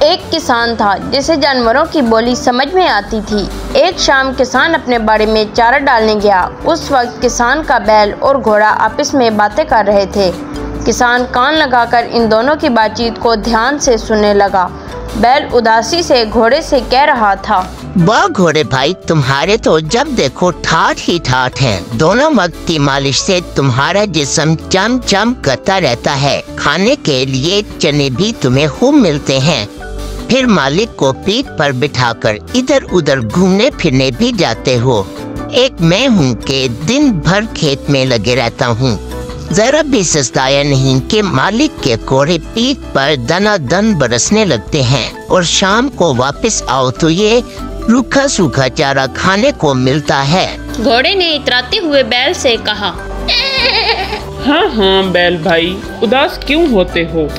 एक किसान था जिसे जानवरों की बोली समझ में आती थी। एक शाम किसान अपने बाड़े में चारा डालने गया। उस वक्त किसान का बैल और घोड़ा आपस में बातें कर रहे थे। किसान कान लगाकर इन दोनों की बातचीत को ध्यान से सुनने लगा। बैल उदासी से घोड़े से कह रहा था, वाह घोड़े भाई, तुम्हारे तो जब देखो ठाठ ही ठाठ हैं। दोनों वक्त की मालिश से तुम्हारा जिस्म चम चम करता रहता है। खाने के लिए चने भी खूब खूब मिलते हैं। फिर मालिक को पीठ पर बिठाकर इधर उधर घूमने फिरने भी जाते हो। एक मैं हूँ कि दिन भर खेत में लगे रहता हूँ। जरा भी सस्ताया नहीं कि मालिक के कोड़े पीठ पर दनादन बरसने लगते हैं और शाम को वापस आओ तो ये रूखा सूखा चारा खाने को मिलता है। घोड़े ने इतराते हुए बैल से कहा, हाँ बैल भाई, उदास क्यों होते हो?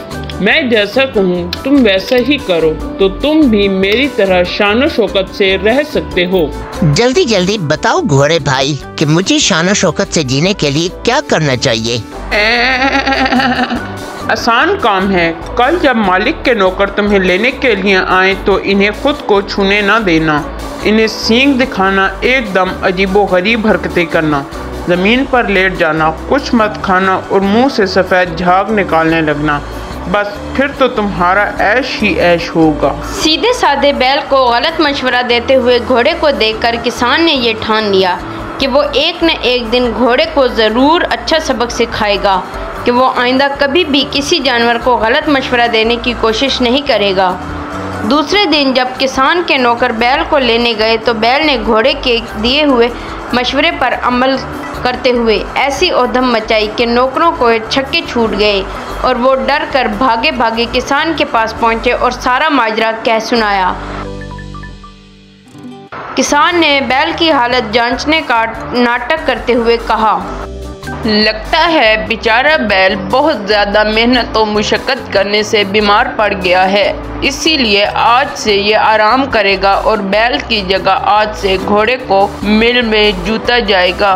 मैं जैसा कहूँ तुम वैसा ही करो तो तुम भी मेरी तरह शानो शौकत से रह सकते हो। जल्दी जल्दी बताओ घोड़े भाई कि मुझे शानो शौकत से जीने के लिए क्या करना चाहिए। आसान काम है। कल जब मालिक के नौकर तुम्हें लेने के लिए आए तो इन्हें खुद को छूने न देना। इन्हें सींग दिखाना, एकदम अजीबोगरीब हरकतें करना, जमीन पर लेट जाना, कुछ मत खाना और मुंह से सफ़ेद झाग निकालने लगना। बस फिर तो तुम्हारा ऐश ही ऐश होगा। सीधे साधे बैल को गलत मशवरा देते हुए घोड़े को देखकर किसान ने ये ठान लिया कि वो एक न एक दिन घोड़े को ज़रूर अच्छा सबक सिखाएगा कि वो आइंदा कभी भी किसी जानवर को गलत मशवरा देने की कोशिश नहीं करेगा। दूसरे दिन जब किसान के नौकर बैल को लेने गए तो बैल ने घोड़े के दिए हुए मशवरे पर अमल करते हुए ऐसी ऊधम मचाई कि नौकरों को छक्के छूट गए और वो डर कर भागे भागे किसान के पास पहुंचे और सारा माजरा कह सुनाया। किसान ने बैल की हालत जांचने का नाटक करते हुए कहा, लगता है बेचारा बैल बहुत ज़्यादा मेहनत और मुशक्क़त करने से बीमार पड़ गया है, इसीलिए आज से ये आराम करेगा और बैल की जगह आज से घोड़े को मिल में जूता जाएगा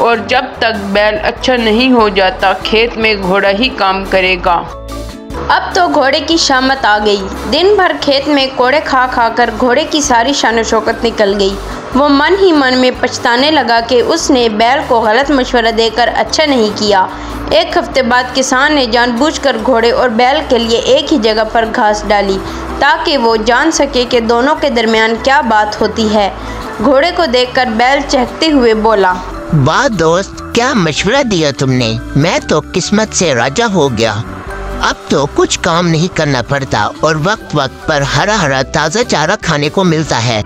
और जब तक बैल अच्छा नहीं हो जाता खेत में घोड़ा ही काम करेगा। अब तो घोड़े की शामत आ गई। दिन भर खेत में कोड़े खा खा कर घोड़े की सारी शान शौकत निकल गई। वो मन ही मन में पछताने लगा कि उसने बैल को गलत मशवरा देकर अच्छा नहीं किया। एक हफ्ते बाद किसान ने जानबूझकर घोड़े और बैल के लिए एक ही जगह पर घास डाली ताकि वो जान सके कि दोनों के दरमियान क्या बात होती है। घोड़े को देखकर बैल चहकते हुए बोला, वाह दोस्त, क्या मशवरा दिया तुमने। मैं तो किस्मत से राजा हो गया। अब तो कुछ काम नहीं करना पड़ता और वक्त वक्त पर हरा हरा ताज़ा चारा खाने को मिलता है।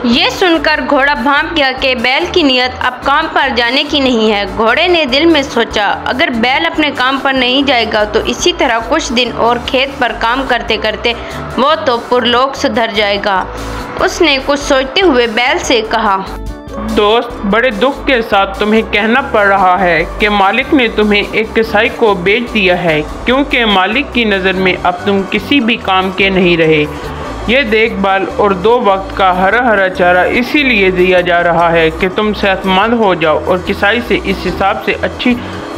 ये सुनकर घोड़ा भांप गया कि बैल की नीयत अब काम पर जाने की नहीं है। घोड़े ने दिल में सोचा, अगर बैल अपने काम पर नहीं जाएगा तो इसी तरह कुछ दिन और खेत पर काम करते करते वो तो पुरलोक सुधर जाएगा। उसने कुछ सोचते हुए बैल से कहा, दोस्त, बड़े दुख के साथ तुम्हें कहना पड़ रहा है कि मालिक ने तुम्हें एक कसाई को बेच दिया है, क्योंकि मालिक की नज़र में अब तुम किसी भी काम के नहीं रहे। ये देखभाल और 2 वक्त का हरा हरा चारा इसीलिए दिया जा रहा है कि तुम सेहतमंद हो जाओ और किसाई से इस हिसाब से अच्छी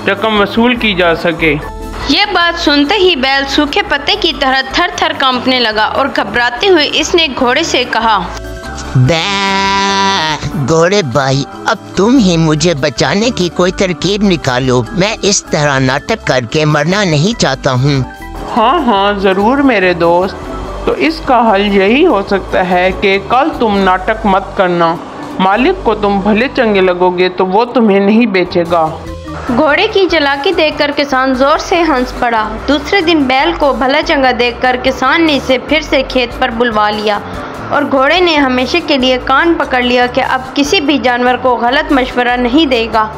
रकम वसूल की जा सके। ये बात सुनते ही बैल सूखे पत्ते की तरह थर थर कांपने लगा और घबराते हुए इसने घोड़े से कहा, घोड़े भाई, अब तुम ही मुझे बचाने की कोई तरकीब निकालो। मैं इस तरह नाटक करके मरना नहीं चाहता हूँ। हाँ ज़रूर मेरे दोस्त। तो इसका हल यही हो सकता है कि कल तुम नाटक मत करना। मालिक को तुम भले चंगे लगोगे तो वो तुम्हें नहीं बेचेगा। घोड़े की चालाकी देखकर किसान जोर से हंस पड़ा। दूसरे दिन बैल को भला चंगा देखकर किसान ने इसे फिर से खेत पर बुलवा लिया और घोड़े ने हमेशा के लिए कान पकड़ लिया कि अब किसी भी जानवर को गलत मशवरा नहीं देगा।